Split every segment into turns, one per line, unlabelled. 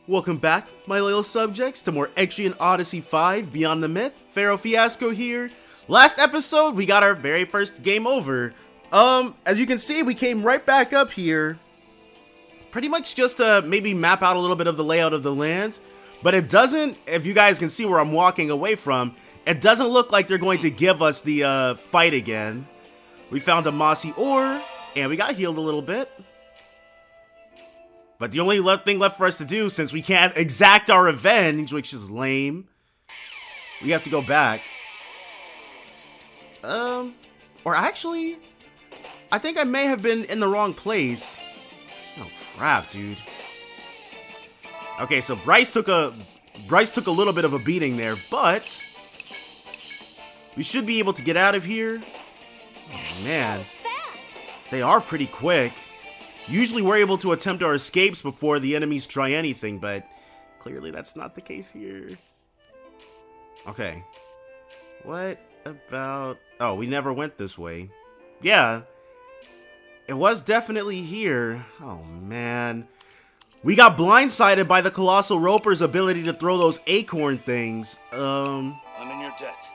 Welcome back, my loyal subjects, to more Etrian Odyssey 5 Beyond the Myth. Pharaoh Fiasco here. Last episode, we got our very first game over. As you can see, we came right back up here. Pretty much just to maybe map out a little bit of the layout of the land. But it doesn't, if you guys can see where I'm walking away from, it doesn't look like they're going to give us the fight again. We found a mossy ore, and we got healed a little bit. But the only thing left for us to do, since we can't exact our revenge, which is lame, we have to go back. Or actually, I think I may have been in the wrong place. Oh crap, dude. Okay, so Bryce took a little bit of a beating there, but we should be able to get out of here. Oh man, they are pretty quick. Usually we're able to attempt our escapes before the enemies try anything, but clearly that's not the case here. Okay. What about... Oh, we never went this way. Yeah. It was definitely here. Oh, man. We got blindsided by the Colossal Roper's ability to throw those acorn things.
I'm in your debt.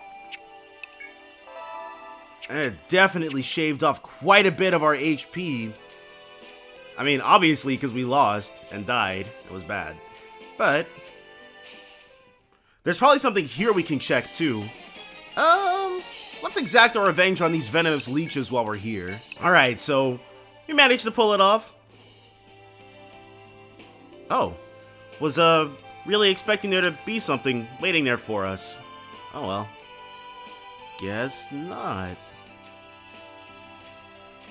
And it definitely shaved off quite a bit of our HP. I mean, obviously, because we lost and died. It was bad. But there's probably something here we can check, too. Let's exact our revenge on these venomous leeches while we're here. Alright, so we managed to pull it off. Oh. Was, really expecting there to be something waiting there for us. Oh, well. Guess not.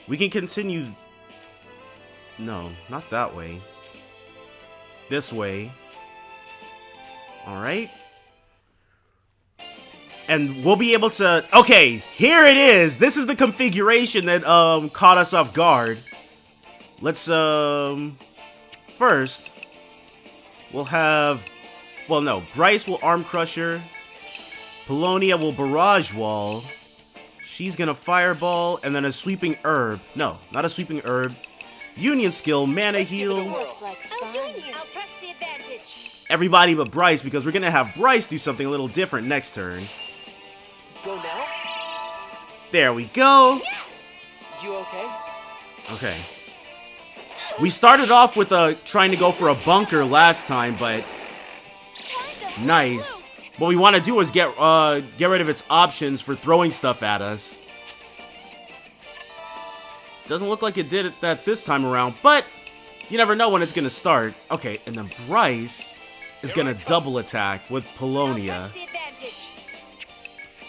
We can continue... No, not that way. This way. Alright. And we'll be able to... Okay, here it is! This is the configuration that, caught us off guard. Let's, first, we'll have... Well, no. Bryce will Arm Crusher. Polonia will Barrage Wall. She's gonna Fireball, and then a Sweeping Herb. No, not a Sweeping Herb. Union Skill, Mana Heal.
I'll join you. I'll press the advantage.
Everybody but Bryce, because we're gonna have Bryce do something a little different next turn.
Go now?
There we go.
You okay?
Okay. We started off with trying to go for a bunker last time, but nice. What we want to do is get rid of its options for throwing stuff at us. Doesn't look like it did that this time around, but you never know when it's gonna start. Okay, and then Bryce is gonna double attack with Polonia.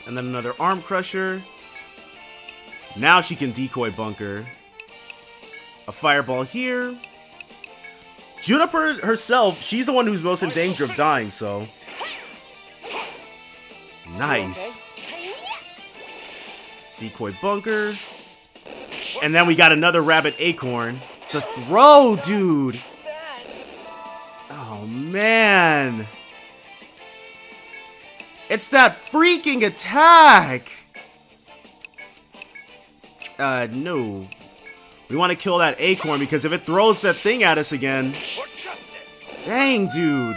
And then another Arm Crusher. Now she can Decoy Bunker. A Fireball here. Juniper herself, she's the one who's most in danger of dying, so... Nice. Decoy Bunker. And then we got another Rabbit Acorn. The throw, dude! Oh, man. It's that freaking attack! No. We want to kill that acorn because if it throws that thing at us again... Dang, dude.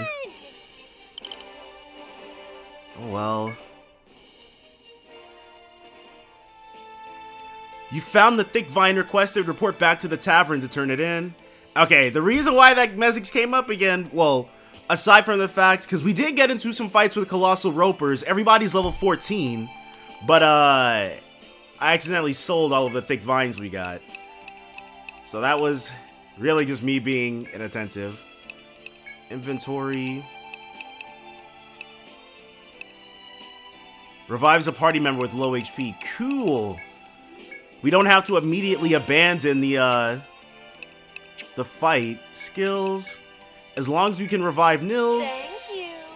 Oh, well. You found the thick vine requested. Report back to the tavern to turn it in. Okay, the reason why that message came up again, well, aside from the fact, because we did get into some fights with Colossal Ropers. Everybody's level 14. But, I accidentally sold all of the thick vines we got. So that was really just me being inattentive. Inventory. Revives a party member with low HP. Cool. We don't have to immediately abandon the fight. Skills. As long as we can revive Nils,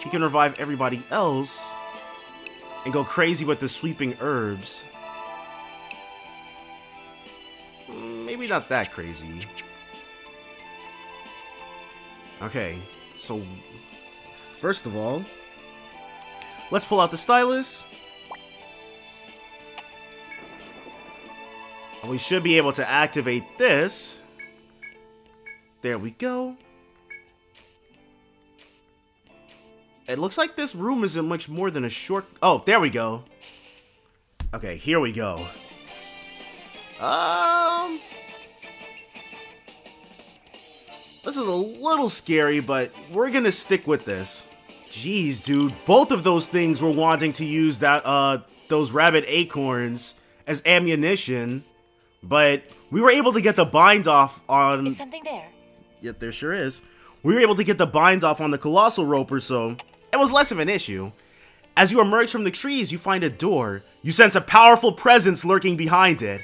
we can revive everybody else. And go crazy with the Sweeping Herbs. Maybe not that crazy. Okay, so first of all, let's pull out the stylus. And we should be able to activate this. There we go. It looks like this room isn't much more than a short... Oh, there we go. Okay, here we go. This is a little scary, but we're gonna stick with this. Jeez, dude. Both of those things were wanting to use that, those rabbit acorns as ammunition, but we were able to get the bind off on...
Is something there?
Yeah, there sure is. We were able to get the bind off on the colossal roper, so it was less of an issue. As you emerge from the trees, you find a door. You sense a powerful presence lurking behind it.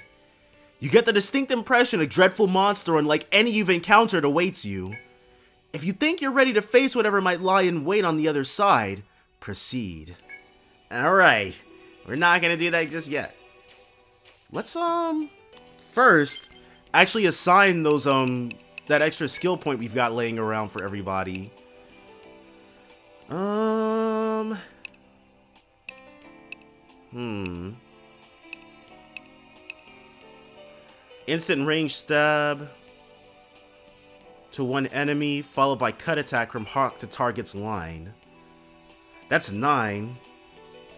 You get the distinct impression a dreadful monster unlike any you've encountered awaits you. If you think you're ready to face whatever might lie in wait on the other side, proceed. Alright, we're not gonna do that just yet. Let's, first, actually assign those, that extra skill point we've got laying around for everybody. Instant range stab to one enemy, followed by cut attack from hawk to target's line. That's 9.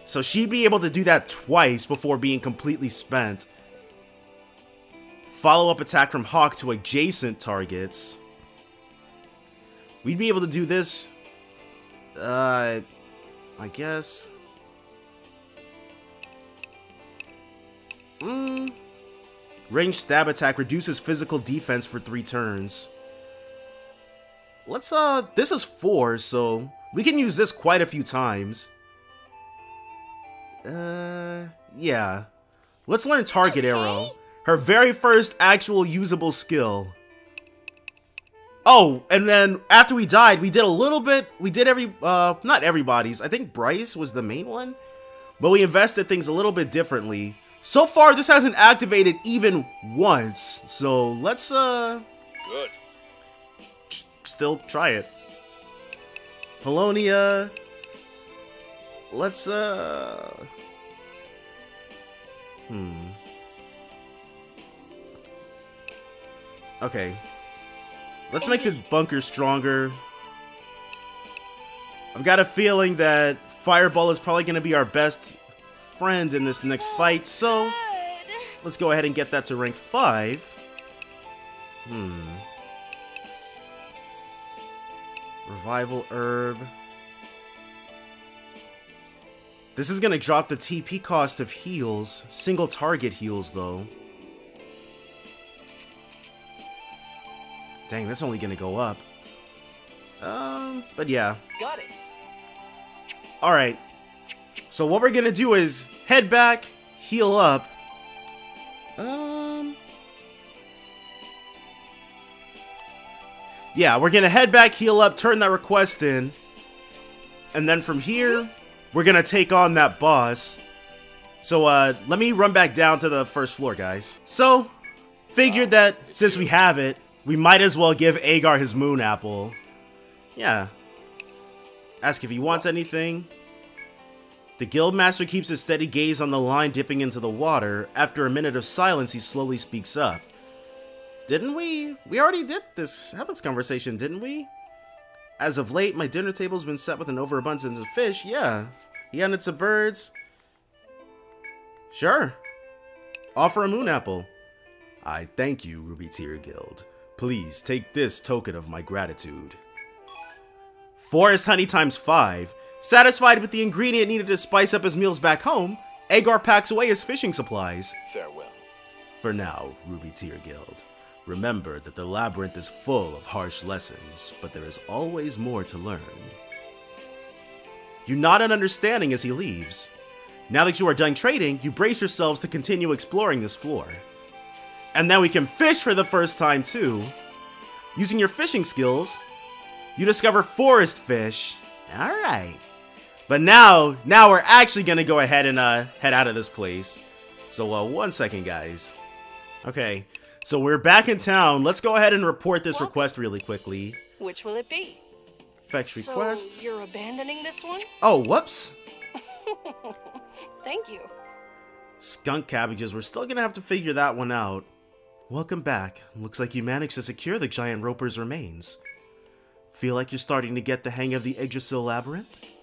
So she'd be able to do that twice before being completely spent. Follow-up attack from hawk to adjacent targets. We'd be able to do this, I guess. Range stab attack reduces physical defense for 3 turns. Let's, this is 4, so we can use this quite a few times. Yeah. Let's learn Target Arrow. Her very first actual usable skill. Oh, and then after we died, we did a little bit, we did not everybody's, I think Bryce was the main one, but we invested things a little bit differently. So far, this hasn't activated even once, so let's,
Good.
Still try it. Polonia. Let's, Okay. Let's make the bunker stronger. I've got a feeling that Fireball is probably going to be our best friend in this next fight, so let's go ahead and get that to rank 5. Revival Herb. This is going to drop the TP cost of heals. Single target heals, though. Dang, that's only gonna go up. But yeah.
Got it.
Alright. So what we're gonna do is head back, heal up. Yeah, we're gonna head back, heal up, turn that request in. And then from here, we're gonna take on that boss. So, let me run back down to the first floor, guys. So, figured that since we have it, we might as well give Agar his moon apple. Yeah. Ask if he wants anything. The guildmaster keeps his steady gaze on the line dipping into the water. After a minute of silence, he slowly speaks up. Didn't we? We already did have this conversation, didn't we? As of late, my dinner table's been set with an overabundance of fish. Yeah. He hunted some birds. Sure. Offer a moon apple. I thank you, Ruby Tear Guild. Please take this token of my gratitude. Forest honey times 5. Satisfied with the ingredient needed to spice up his meals back home, Agar packs away his fishing supplies.
Farewell.
For now, Ruby Tear Guild, remember that the labyrinth is full of harsh lessons, but there is always more to learn. You nod in understanding as he leaves. Now that you are done trading, you brace yourselves to continue exploring this floor. And then we can fish for the first time too. Using your fishing skills, you discover forest fish. Alright. But now we're actually gonna go ahead and head out of this place. So 1 second, guys. Okay, so we're back in town. Let's go ahead and report this request really quickly.
Which will it be?
Fetch request.
So you're abandoning this one?
Oh, whoops.
Thank you.
Skunk cabbages, we're still gonna have to figure that one out. Welcome back. Looks like you managed to secure the giant roper's remains. Feel like you're starting to get the hang of the Yggdrasil labyrinth?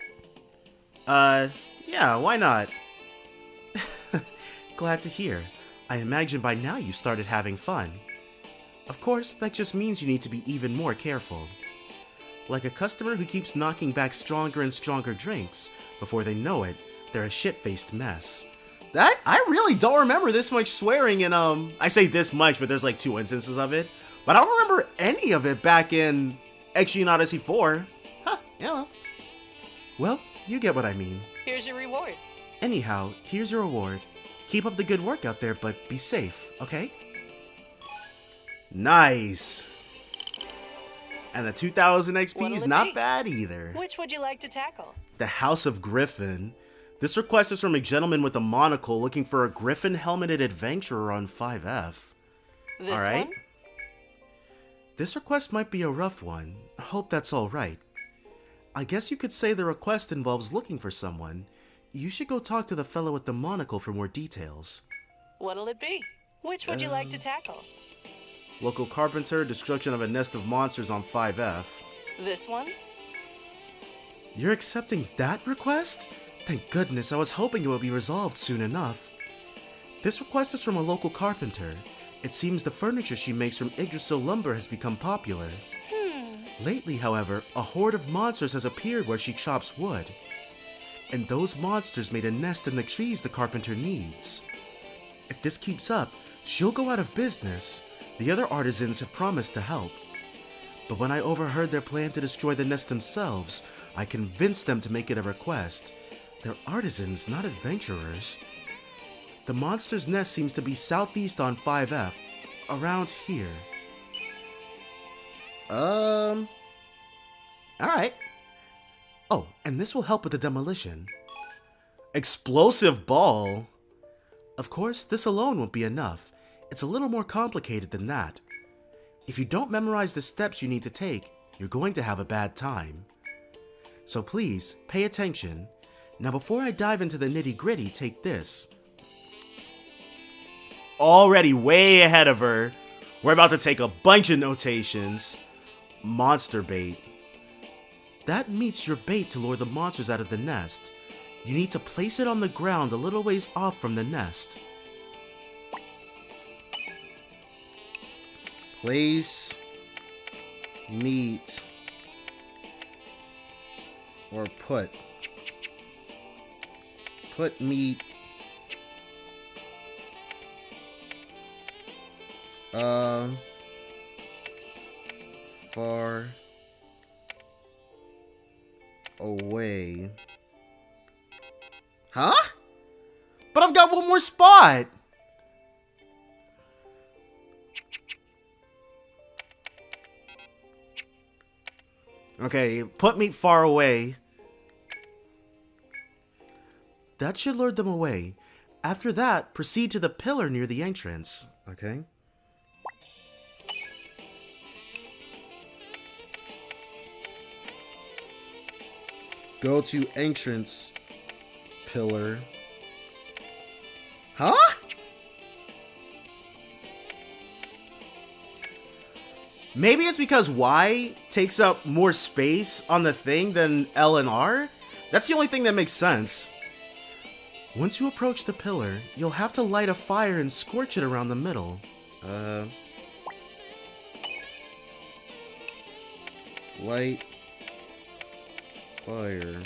Yeah, why not? Glad to hear. I imagine by now you've started having fun. Of course, that just means you need to be even more careful. Like a customer who keeps knocking back stronger and stronger drinks, before they know it, they're a shit-faced mess. I really don't remember this much swearing in, I say this much, but there's like 2 instances of it. But I don't remember any of it back in Etrian Odyssey 4. Huh, yeah. Well, you get what I mean.
Here's your reward.
Anyhow, here's your reward. Keep up the good work out there, but be safe, okay? Nice. And the 2000 XP
What'll
is
it
not
be?
bad either.
Which would you like to tackle?
The House of Griffin. This request is from a gentleman with a monocle looking for a griffin-helmeted adventurer on 5F.
This
Alright.
one?
This request might be a rough one. I hope that's alright. I guess you could say the request involves looking for someone. You should go talk to the fellow with the monocle for more details.
What'll it be? Which would you like to tackle?
Local carpenter, destruction of a nest of monsters on 5F.
This one?
You're accepting that request? Thank goodness, I was hoping it would be resolved soon enough. This request is from a local carpenter. It seems the furniture she makes from Yggdrasil lumber has become popular. Lately, however, a horde of monsters has appeared where she chops wood. And those monsters made a nest in the trees the carpenter needs. If this keeps up, she'll go out of business. The other artisans have promised to help. But when I overheard their plan to destroy the nest themselves, I convinced them to make it a request. They're artisans, not adventurers. The monster's nest seems to be southeast on 5F, around here. Alright. Oh, and this will help with the demolition. Explosive ball? Of course, this alone won't be enough. It's a little more complicated than that. If you don't memorize the steps you need to take, you're going to have a bad time. So please, pay attention. Now before I dive into the nitty-gritty, take this. Already way ahead of her. We're about to take a bunch of notations. Monster bait. That meets your bait to lure the monsters out of the nest. You need to place it on the ground a little ways off from the nest. Place, meet, or put. Put meat. Far away. Huh? But I've got one more spot. Okay, put meat far away. That should lure them away. After that, proceed to the pillar near the entrance. Okay. Go to entrance pillar. Huh? Maybe it's because Y takes up more space on the thing than L and R? That's the only thing that makes sense. Once you approach the pillar, you'll have to light a fire and scorch it around the middle. Light fire.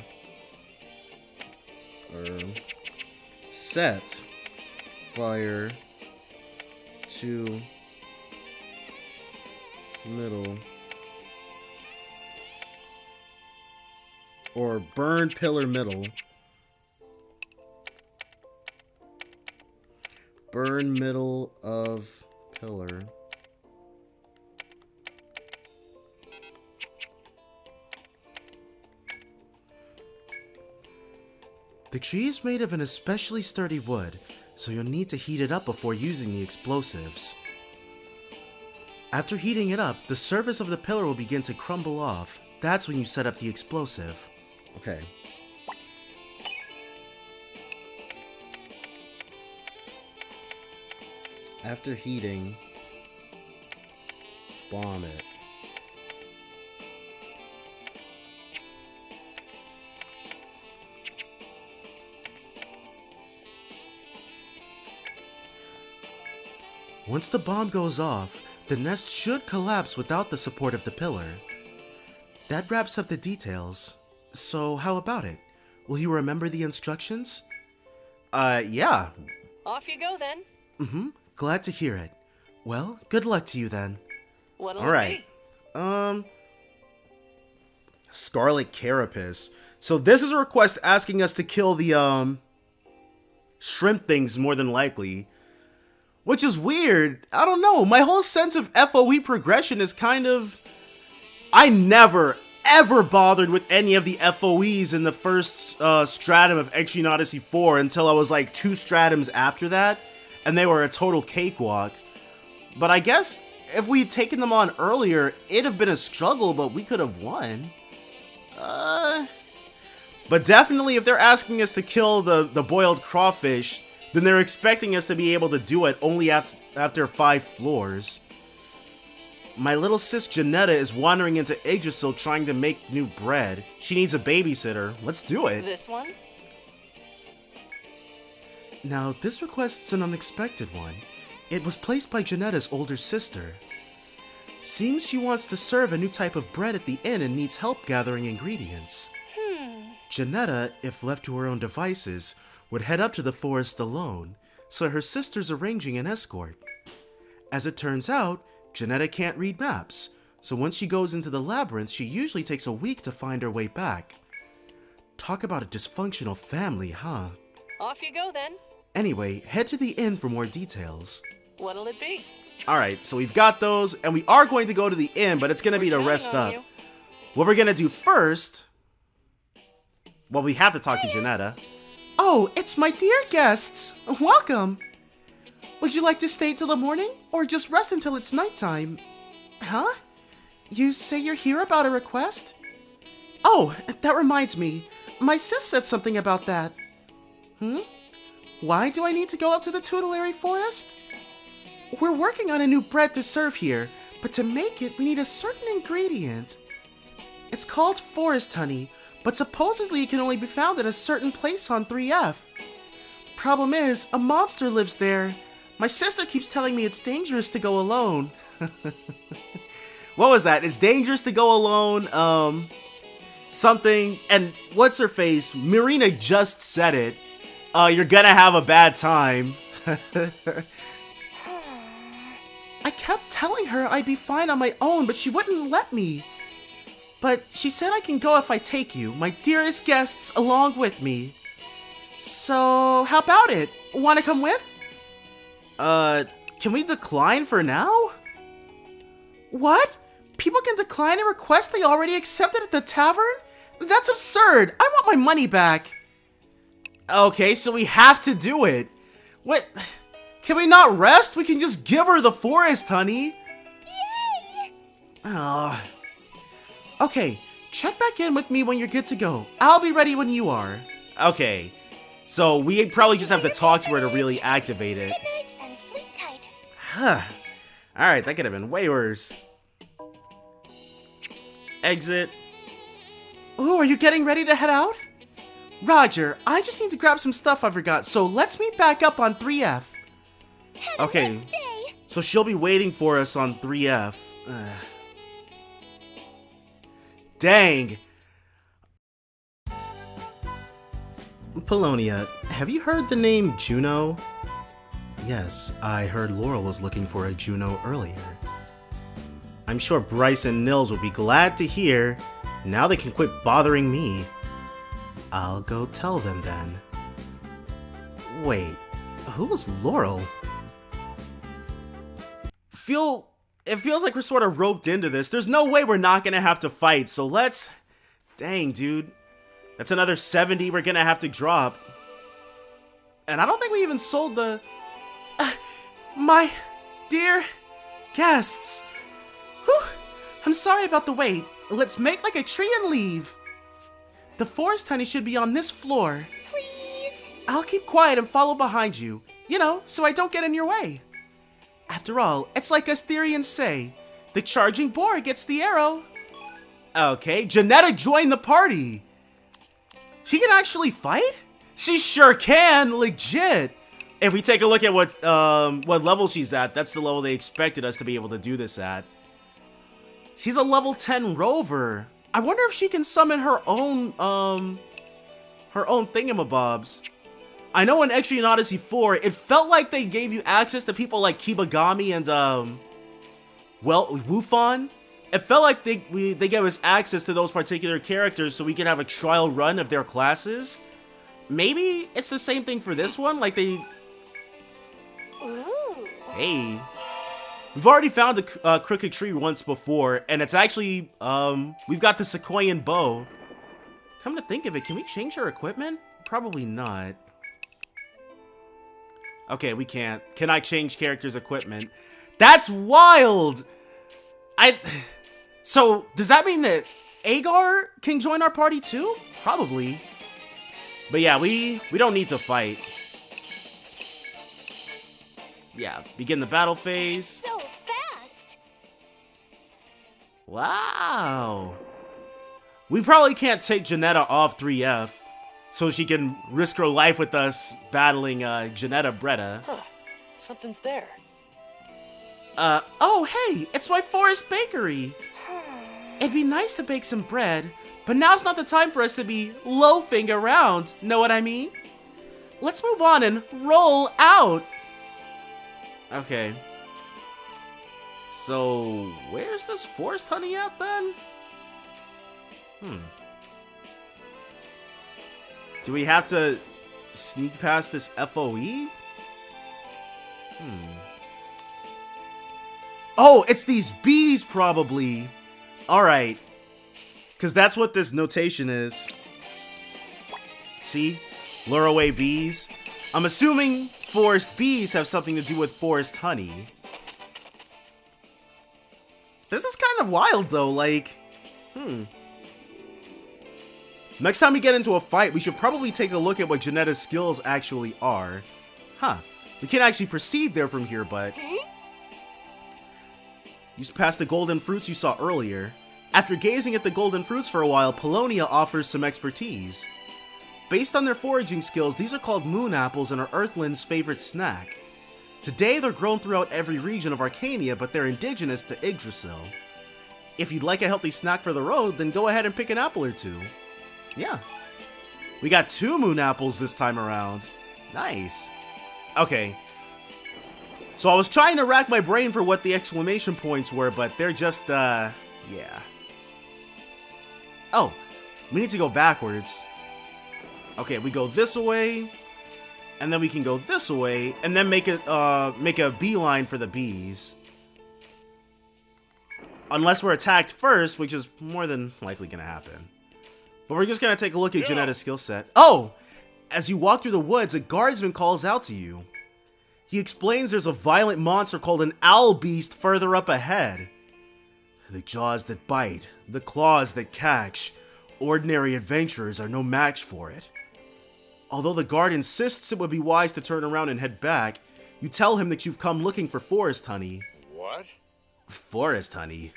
Set fire to middle. Or burn pillar middle. Burn middle of pillar. The tree is made of an especially sturdy wood, so you'll need to heat it up before using the explosives. After heating it up, the surface of the pillar will begin to crumble off. That's when you set up the explosive. Okay. After heating, bomb it. Once the bomb goes off, the nest should collapse without the support of the pillar. That wraps up the details. So how about it? Will you remember the instructions? Yeah.
Off you go then.
Mm-hmm. Glad to hear it. Well, good luck to you then.
What'll
All right.
it be?
Scarlet Carapace. So this is a request asking us to kill the, shrimp things more than likely. Which is weird. I don't know. My whole sense of FOE progression is kind of... I never, ever bothered with any of the FOEs in the first stratum of Etrian Odyssey 4 until I was like 2 stratums after that. And they were a total cakewalk. But I guess if we had taken them on earlier, it'd have been a struggle, but we could have won. But definitely if they're asking us to kill the boiled crawfish, then they're expecting us to be able to do it only after 5 floors. My little sis Jenetta is wandering into Yggdrasil trying to make new bread. She needs a babysitter. Let's do it.
This one?
Now, this request's an unexpected one. It was placed by Jenetta's older sister. Seems she wants to serve a new type of bread at the inn and needs help gathering ingredients. Jenetta, if left to her own devices, would head up to the forest alone, so her sister's arranging an escort. As it turns out, Jenetta can't read maps, so once she goes into the labyrinth, she usually takes a week to find her way back. Talk about a dysfunctional family, huh?
Off you go then.
Anyway, head to the inn for more details.
What'll it be?
Alright, so we've got those, and we are going to go to the inn, but it's going to be to
We're
rest
counting
up.
on you.
What we're going to do first... Well, we have to talk to Jenetta. Oh, it's my dear guests! Welcome! Would you like to stay till the morning, or just rest until it's nighttime? Huh? You say you're here about a request? Oh, that reminds me. My sis said something about that. Why do I need to go up to the tutelary forest? We're working on a new bread to serve here, but to make it, we need a certain ingredient. It's called forest honey, but supposedly it can only be found in a certain place on 3F. Problem is, a monster lives there. My sister keeps telling me it's dangerous to go alone. What was that? It's dangerous to go alone, something, and what's her face? Marina just said it. You're gonna have a bad time. I kept telling her I'd be fine on my own, but she wouldn't let me. But she said I can go if I take you, my dearest guests, along with me. So, how about it? Wanna come with? Can we decline for now? What? People can decline a request they already accepted at the tavern? That's absurd! I want my money back! Okay, so we have to do it. What? Can we not rest? We can just give her the forest honey. Yay! Okay, check back in with me when you're good to go. I'll be ready when you are. Okay, so we probably just have to talk to her to really activate it.
Good night and sleep tight.
Alright, that could have been way worse. Exit. Ooh, are you getting ready to head out? Roger, I just need to grab some stuff I forgot, so let's meet back up on 3F.
Have
Okay,
a nice day.
so she'll be waiting for us on 3F. Dang. Polonia, have you heard the name Juno? Yes, I heard Laurel was looking for a Juno earlier. I'm sure Bryce and Nils will be glad to hear. Now they can quit bothering me. I'll go tell them then. Wait, who was Laurel? It feels like we're sort of roped into this. There's no way we're not gonna have to fight, so let's... Dang, dude. That's another 70 we're gonna have to drop. And I don't think we even sold the... my dear guests. Whew. I'm sorry about the wait. Let's make like a tree and leave. The forest honey should be on this floor.
Please.
I'll keep quiet and follow behind you. You know, so I don't get in your way. After all, it's like Asterians say, the charging boar gets the arrow. Okay, Jenetta joined the party. She can actually fight? She sure can, legit. If we take a look at what level she's at, that's the level they expected us to be able to do this at. She's a level 10 rover. I wonder if she can summon her own thingamabobs. I know in Etrian Odyssey 4, it felt like they gave you access to people like Kibagami and Wufan. It felt like they gave us access to those particular characters so we could have a trial run of their classes. Maybe it's the same thing for this one, like they...
Ooh.
Hey. We've already found a crooked tree once before, and it's actually, we've got the Sequoian bow. Come to think of it, can we change our equipment? Probably not. Okay, we can't. Can I change characters' equipment? That's wild! So, does that mean that Agar can join our party too? Probably. But yeah, we don't need to fight. Yeah, begin the battle phase.
So fast.
Wow. We probably can't take Jenetta off 3F, so she can risk her life with us battling Jenetta Bretta.
Huh. Something's there.
Oh hey, it's my forest bakery. It'd be nice to bake some bread, but now's not the time for us to be loafing around, know what I mean? Let's move on and roll out. Okay. So, where's this forest honey at then? Do we have to sneak past this FOE? Oh, it's these bees probably. Alright. Because that's what this notation is. See? Lure away bees. I'm assuming forest bees have something to do with forest honey. This is kind of wild though, like... Next time we get into a fight, we should probably take a look at what Jenetta's skills actually are. Huh. We can't actually proceed there from here, but... You pass the golden fruits you saw earlier. After gazing at the golden fruits for a while, Polonia offers some expertise. Based on their foraging skills, these are called moon apples and are Earthland's favorite snack. Today, they're grown throughout every region of Arcania, but they're indigenous to Yggdrasil. If you'd like a healthy snack for the road, then go ahead and pick an apple or two. Yeah. We got 2 moon apples this time around. Nice. Okay. So I was trying to rack my brain for what the exclamation points were, but they're just, yeah. Oh, we need to go backwards. Okay, we go this way, and then we can go this way, and then make a beeline for the bees. Unless we're attacked first, which is more than likely gonna happen. But we're just gonna take a look at Jenetta's skill set. Oh! As you walk through the woods, a guardsman calls out to you. He explains there's a violent monster called an owl beast further up ahead. The jaws that bite, the claws that catch. Ordinary adventurers are no match for it. Although the guard insists it would be wise to turn around and head back, you tell him that you've come looking for forest honey.
What?
Forest honey?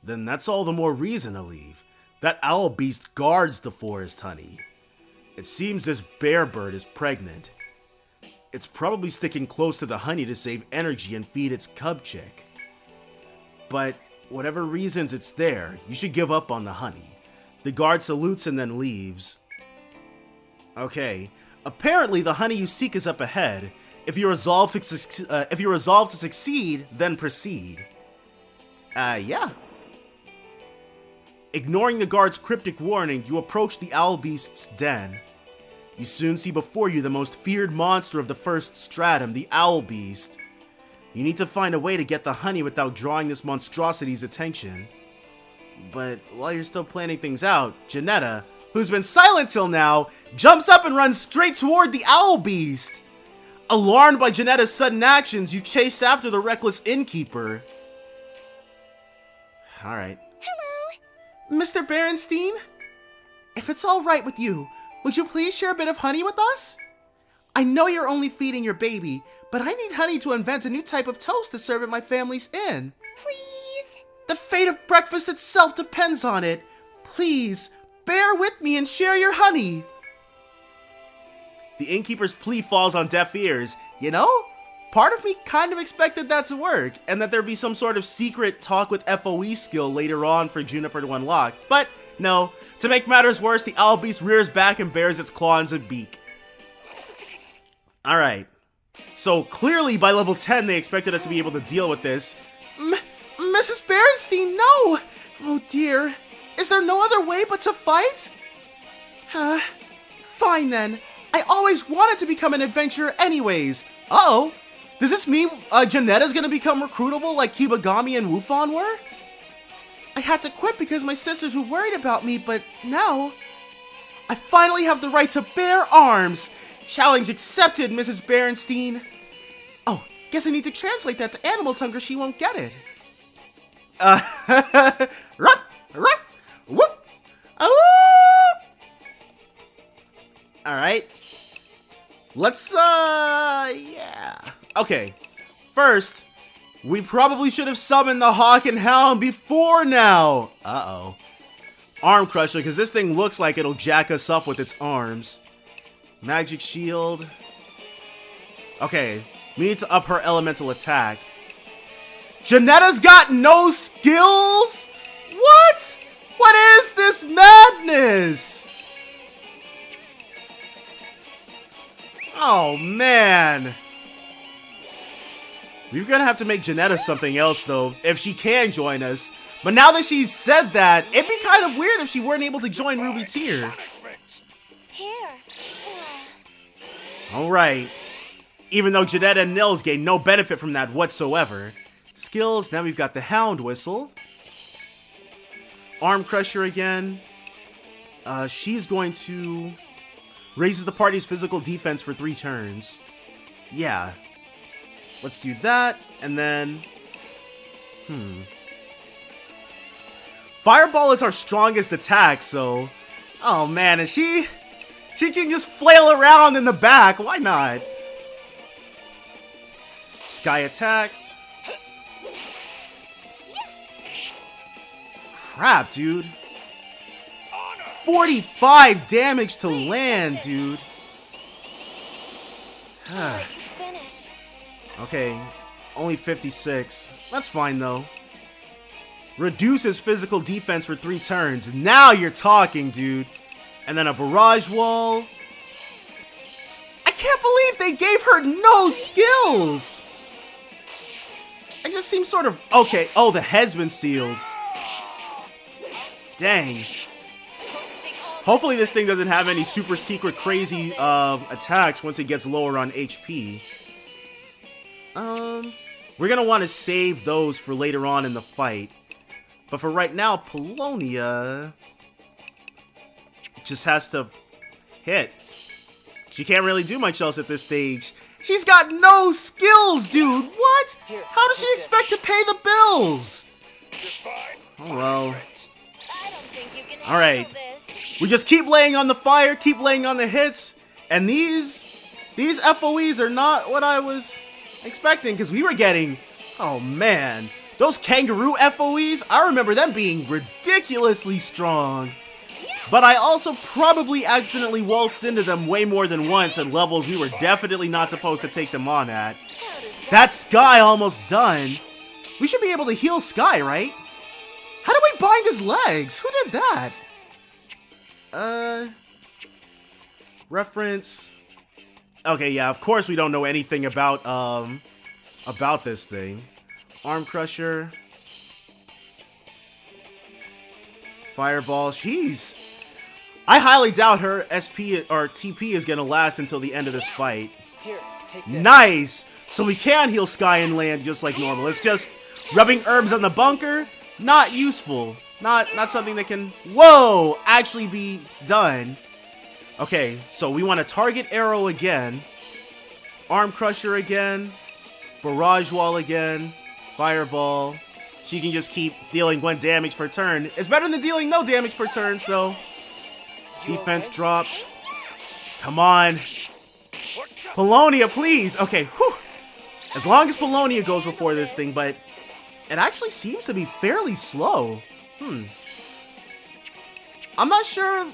Then that's all the more reason to leave. That owl beast guards the forest honey. It seems this bear bird is pregnant. It's probably sticking close to the honey to save energy and feed its cub chick. But whatever reasons it's there, you should give up on the honey. The guard salutes and then leaves. Okay, apparently the honey you seek is up ahead. If you resolve to succeed, then proceed. Yeah. Ignoring the guard's cryptic warning, you approach the owl beast's den. You soon see before you the most feared monster of the first stratum, the owl beast. You need to find a way to get the honey without drawing this monstrosity's attention. But while you're still planning things out, Jenetta, who's been silent till now, jumps up and runs straight toward the owl beast. Alarmed by Jenetta's sudden actions, you chase after the reckless innkeeper. Alright.
Hello.
Mr. Berenstein? If it's alright with you, would you please share a bit of honey with us? I know you're only feeding your baby, but I need honey to invent a new type of toast to serve at my family's inn.
Please.
The fate of breakfast itself depends on it. Please, bear with me and share your honey. The innkeeper's plea falls on deaf ears. You know, part of me kind of expected that to work, and that there'd be some sort of secret talk with FOE skill later on for Juniper to unlock. But no, to make matters worse, the owl beast rears back and bares its claws and beak. Alright, so clearly by level 10 they expected us to be able to deal with this. Mrs. Berenstein, no! Oh dear, is there no other way but to fight? Fine then. I always wanted to become an adventurer anyways. Uh-oh, does this mean Jenetta's gonna become recruitable like Kibagami and Wufan were? I had to quit because my sisters were worried about me, but now I finally have the right to bear arms. Challenge accepted, Mrs. Berenstein. Oh, guess I need to translate that to animal tongue or she won't get it. Rup, rup, whoop, alright. Let's, yeah. Okay. First, we probably should have summoned the Hawk and Hound before now. Uh-oh. Arm Crusher, because this thing looks like it'll jack us up with its arms. Magic Shield. Okay, we need to up her elemental attack. Jenetta's got no skills? What? What is this madness? Oh, man. We're gonna have to make Jenetta something else, though, if she can join us. But now that she's said that, it'd be kind of weird if she weren't able to join Ruby Tier.
Here.
Alright. Even though Jenetta and Nils gain no benefit from that whatsoever. Skills, now we've got the Hound Whistle. Arm Crusher again. She's going to... raises the party's physical defense for 3 turns. Yeah. Let's do that, and then... Fireball is our strongest attack, so... Oh man, and she can just flail around in the back, why not? Sky attacks. Crap, dude. 45 damage to land, dude.
Finish.
Okay, only 56. That's fine, though. Reduces physical defense for 3 turns. Now you're talking, dude. And then a barrage wall. I can't believe they gave her no skills. It just seems sort of... Okay, oh, the head's been sealed. Dang. Hopefully this thing doesn't have any super secret crazy attacks once it gets lower on HP. We're gonna want to save those for later on in the fight. But for right now, Polonia just has to hit. She can't really do much else at this stage. She's got no skills, dude! What? How does she expect to pay the bills? Oh well. Alright. We just keep laying on the fire, keep laying on the hits, and these FOEs are not what I was expecting, because we were getting, oh man, those kangaroo FOEs, I remember them being ridiculously strong. But I also probably accidentally waltzed into them way more than once at levels we were definitely not supposed to take them on at. That Sky almost done. We should be able to heal Sky, right? How do we bind his legs? Who did that? Reference. Okay, yeah, of course we don't know anything about this thing. Arm Crusher. Fireball. Jeez. I highly doubt her SP or TP is gonna last until the end of this fight.
Here, take this.
Nice! So we can heal Sky and land just like normal. It's just rubbing herbs on the bunker, not useful. Not something that can, whoa, actually be done. Okay, so we want to target arrow again. Arm Crusher again. Barrage Wall again. Fireball. She can just keep dealing 1 damage per turn. It's better than dealing no damage per turn, so... Defense dropped. Come on. Polonia, please. Okay, whew. As long as Polonia goes before this thing, but... it actually seems to be fairly slow. I'm not sure...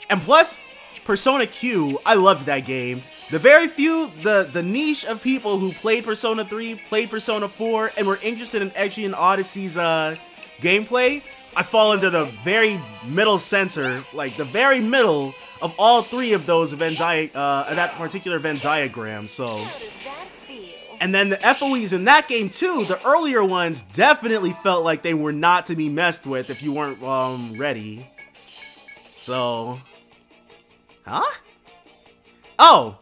And plus, Persona Q, I loved that game. The very few, the niche of people who played Persona 3, played Persona 4, and were interested in Etrian Odyssey's gameplay, I fall into the very middle center, like the very middle of all three of those that particular Venn diagram, so.
How does that feel?
And then the FOEs in that game too, the earlier ones definitely felt like they were not to be messed with if you weren't ready. So, huh? Oh,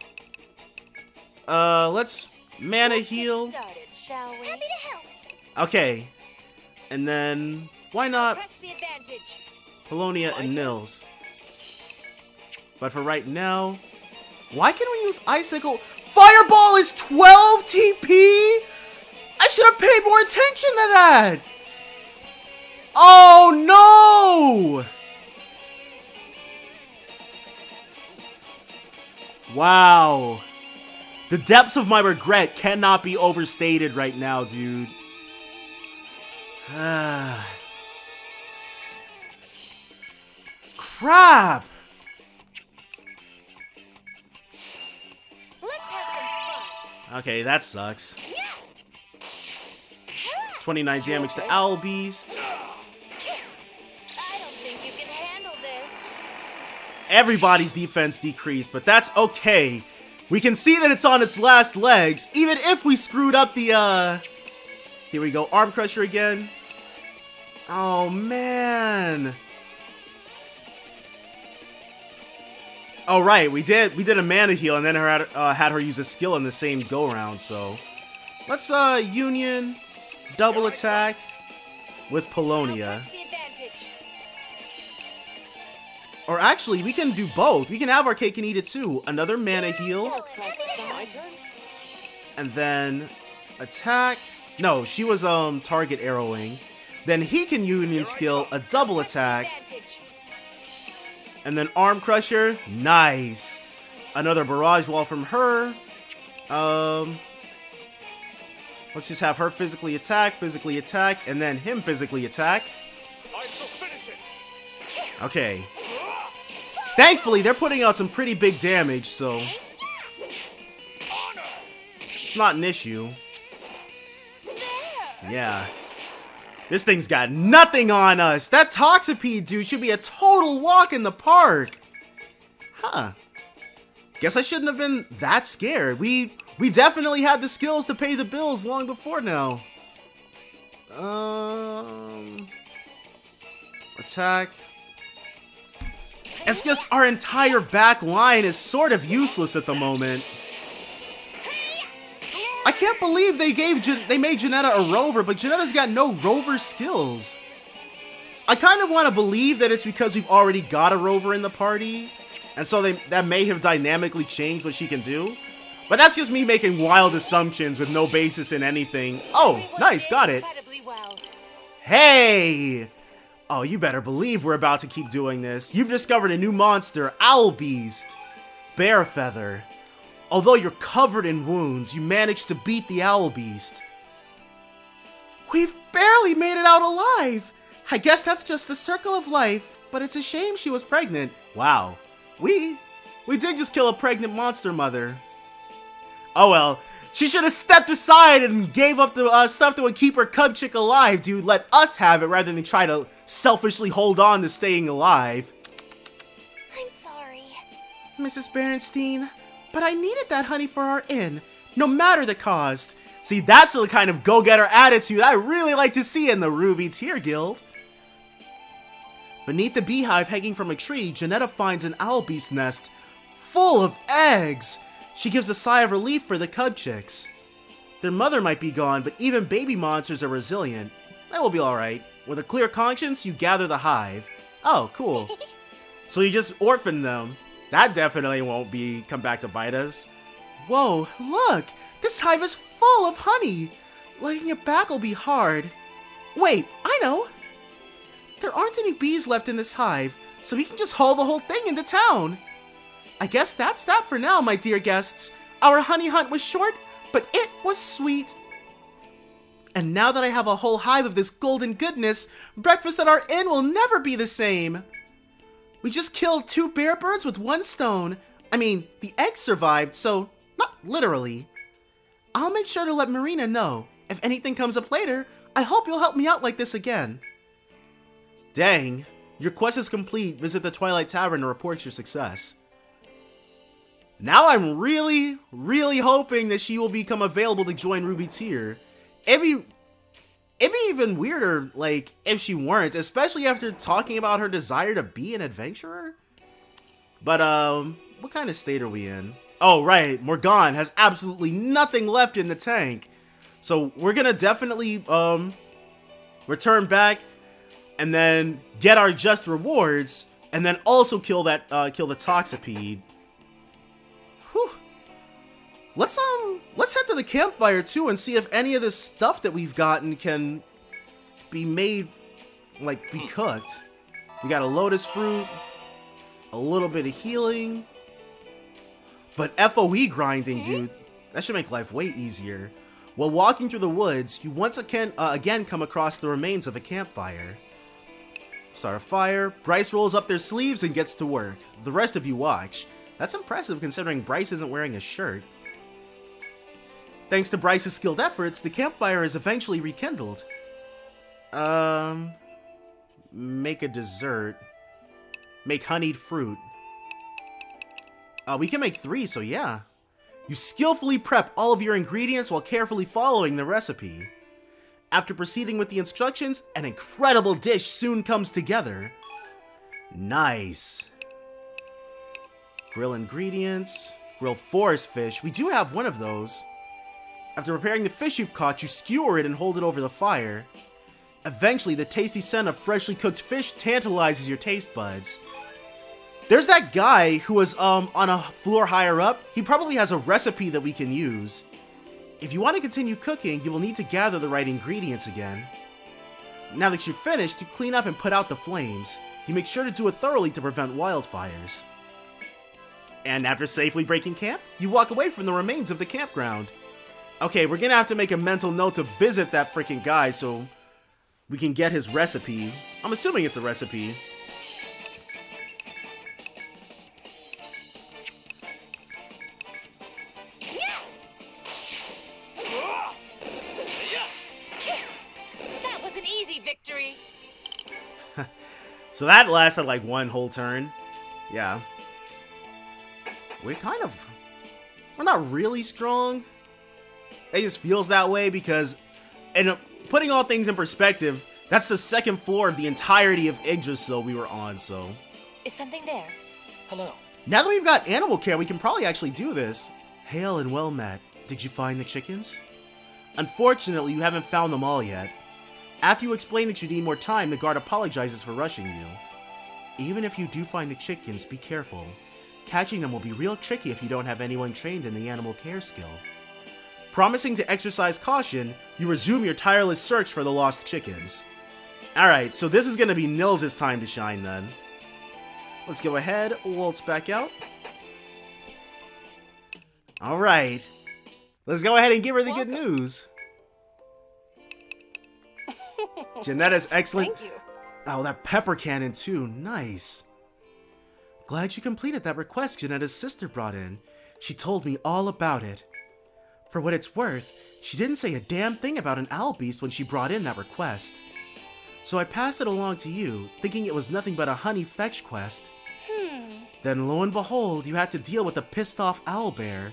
let's mana heal.
Let's get started, shall we? Happy to help.
Okay, and then why not
Press the advantage.
Polonia and Nils? But for right now, why can we use Icicle? Fireball is 12 TP? I should have paid more attention to that. Oh no! Wow. The depths of my regret cannot be overstated right now, dude. Crap.
Let's have some fun.
Okay, that sucks. 29 damage to Owl Beast.
I don't think you can handle this.
Everybody's defense decreased, but that's okay. We can see that it's on its last legs, even if we screwed up the, Here we go, Arm Crusher again. Oh, man. Oh, right, we did a mana heal, and then had her use a skill in the same go-round, so. Let's, Union, double attack with Polonia.
Press the advantage.
Or actually, we can do both. We can have our cake and eat it too. Another mana heal.
Looks like fun.
My turn?
And then attack. No, she was target arrowing. Then he can Union skill a double attack.
Advantage.
And then Arm Crusher. Nice. Another barrage wall from her. Let's just have her physically attack, and then him physically attack.
I shall finish it.
Okay. Thankfully, they're putting out some pretty big damage, so it's not an issue. Yeah. This thing's got nothing on us. That Toxipede dude should be a total walk in the park. Huh. Guess I shouldn't have been that scared. We definitely had the skills to pay the bills long before now. Attack. It's just our entire back line is sort of useless at the moment. I can't believe they made Jenetta a rover, but Jenetta's got no rover skills. I kind of want to believe that it's because we've already got a rover in the party, and so that may have dynamically changed what she can do. But that's just me making wild assumptions with no basis in anything. Oh, nice, got it.
Incredibly well.
Hey! Oh, you better believe we're about to keep doing this. You've discovered a new monster, Owl Beast. Bear Feather. Although you're covered in wounds, you managed to beat the Owl Beast. We've barely made it out alive. I guess that's just the circle of life, but it's a shame she was pregnant. Wow. We did just kill a pregnant monster mother. Oh well, she should have stepped aside and gave up the stuff that would keep her cub chick alive, dude. Let us have it rather than try to selfishly hold on to staying alive.
I'm sorry.
Mrs. Berenstein, but I needed that honey for our inn, no matter the cost. See, that's the kind of go-getter attitude I really like to see in the Ruby Tier Guild. Beneath the beehive hanging from a tree, Jenetta finds an owl beast nest full of eggs. She gives a sigh of relief for the cub chicks. Their mother might be gone, but even baby monsters are resilient. That will be alright. With a clear conscience, you gather the hive. Oh, cool. So you just orphan them. That definitely won't come back to bite us. Whoa, look! This hive is full of honey! Letting it back will be hard. Wait, I know! There aren't any bees left in this hive, so we can just haul the whole thing into town. I guess that's that for now, my dear guests. Our honey hunt was short, but it was sweet. And now that I have a whole hive of this golden goodness, breakfast at our inn will never be the same. We just killed 2 bear birds with 1 stone. I mean, the eggs survived, so not literally. I'll make sure to let Marina know. If anything comes up later, I hope you'll help me out like this again. Dang. Your quest is complete. Visit the Twilight Tavern to report your success. Now I'm really, really hoping that she will become available to join Ruby Tier. It'd be even weirder, like, if she weren't, especially after talking about her desire to be an adventurer. But, what kind of state are we in? Oh, right, Morgan has absolutely nothing left in the tank. So we're gonna definitely, return back and then get our just rewards and then also kill that, kill the Toxipede. Whew. Let's head to the campfire too and see if any of this stuff that we've gotten can be made, like, be cooked. We got a lotus fruit, a little bit of healing, but FOE grinding, dude, that should make life way easier. While walking through the woods, you once again come across the remains of a campfire. Start a fire, Bryce rolls up their sleeves and gets to work. The rest of you watch. That's impressive considering Bryce isn't wearing a shirt. Thanks to Bryce's skilled efforts, the campfire is eventually rekindled. Make a dessert. Make honeyed fruit. We can make 3, so yeah. You skillfully prep all of your ingredients while carefully following the recipe. After proceeding with the instructions, an incredible dish soon comes together. Nice. Grill ingredients. Grill forest fish. We do have one of those. After preparing the fish you've caught, you skewer it and hold it over the fire. Eventually, the tasty scent of freshly cooked fish tantalizes your taste buds. There's that guy who was on a floor higher up. He probably has a recipe that we can use. If you want to continue cooking, you will need to gather the right ingredients again. Now that you're finished, you clean up and put out the flames. You make sure to do it thoroughly to prevent wildfires. And after safely breaking camp, you walk away from the remains of the campground. Okay, we're gonna have to make a mental note to visit that freaking guy so we can get his recipe. I'm assuming it's a recipe.
That was an easy victory.
So that lasted like 1 whole turn. Yeah. We're not really strong. It just feels that way because, and putting all things in perspective, that's the 2nd floor of the entirety of Yggdrasil we were on, so.
Is something there?
Hello.
Now that we've got animal care, we can probably actually do this. Hail and well met. Did you find the chickens? Unfortunately, you haven't found them all yet. After you explain that you need more time, the guard apologizes for rushing you. Even if you do find the chickens, be careful. Catching them will be real tricky if you don't have anyone trained in the animal care skill. Promising to exercise caution, you resume your tireless search for the lost chickens. Alright, so this is going to be Nils' time to shine then. Let's go ahead, waltz back out. Alright. Let's go ahead and give her the good news. Jenetta's excellent.
Thank you.
Oh, that pepper cannon too. Nice. Glad you completed that request Jenetta's sister brought in. She told me all about it. For what it's worth, she didn't say a damn thing about an owl beast when she brought in that request. So I passed it along to you, thinking it was nothing but a honey fetch quest. Then lo and behold, you had to deal with a pissed off owlbear.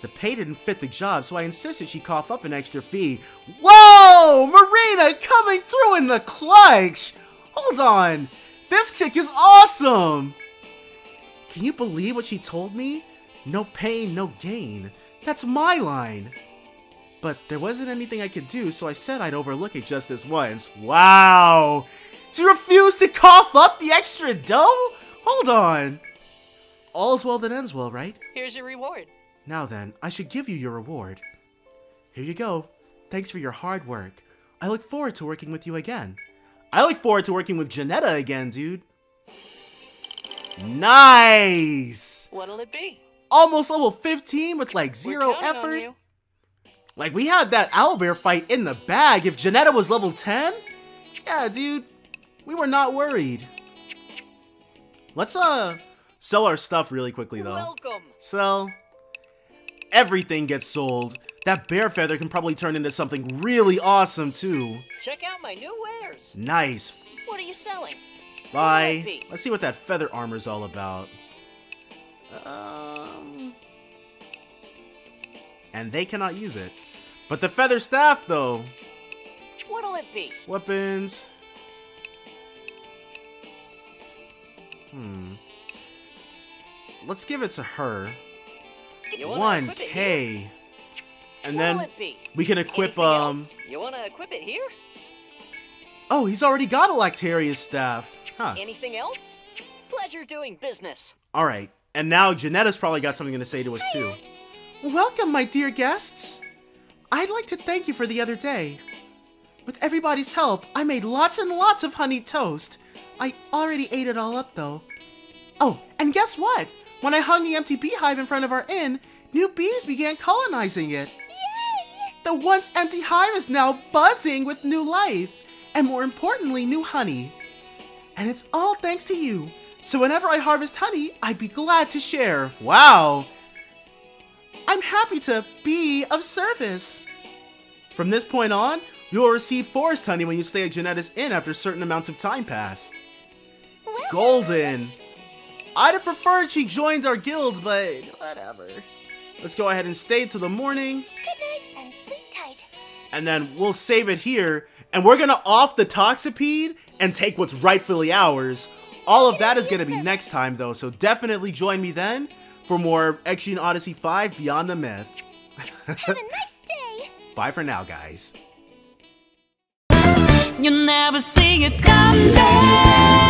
The pay didn't fit the job, so I insisted she cough up an extra fee. Whoa! Marina coming through in the clutch! Hold on! This chick is awesome! Can you believe what she told me? No pain, no gain. That's my line. But there wasn't anything I could do, so I said I'd overlook it just this once. Wow! She refused to cough up the extra dough? Hold on. All's well that ends well, right?
Here's your reward.
Now then, I should give you your reward. Here you go. Thanks for your hard work. I look forward to working with you again. I look forward to working with Jenetta again, dude. Nice!
What'll it be?
Almost level 15 with like
We're
zero
counting on
effort.
you.
Like, we had that owlbear fight in the bag. If Jenetta was level 10, yeah, dude, we were not worried. Let's sell our stuff really quickly though.
Welcome.
Sell. Everything gets sold. That bear feather can probably turn into something really awesome too.
Check out my new wares.
Nice.
What are you selling?
Bye.
What will it be?
Let's see what that feather armor's all about. And they cannot use it. But the feather staff though.
What'll it be?
Weapons. Let's give it to her.
You wanna equip it here?
1K. And then
What'll it be?
we can equip
Anything else? You wanna equip it here?
Oh, he's already got a Lactarius staff. Huh.
Anything else? Pleasure doing business.
Alright. And now Jenetta's probably got something to say to us too. Welcome, my dear guests. I'd like to thank you for the other day. With everybody's help, I made lots and lots of honey toast. I already ate it all up though. Oh, and guess what? When I hung the empty beehive in front of our inn, new bees began colonizing it.
Yay!
The once empty hive is now buzzing with new life, and more importantly, new honey. And it's all thanks to you. So whenever I harvest honey, I'd be glad to share. Wow! I'm happy to be of service. From this point on, you'll receive forest honey when you stay at Jenetta's inn after certain amounts of time pass. Golden! I'd have preferred she joined our guild, but whatever. Let's go ahead and stay till the morning.
Good night and sleep tight.
And then we'll save it here. And we're gonna off the Toxipede and take what's rightfully ours. All of that is gonna be next time though, so definitely join me then for more Etrian Odyssey 5 Beyond the Myth.
Have a nice day.
Bye for now, guys.
You never see it coming.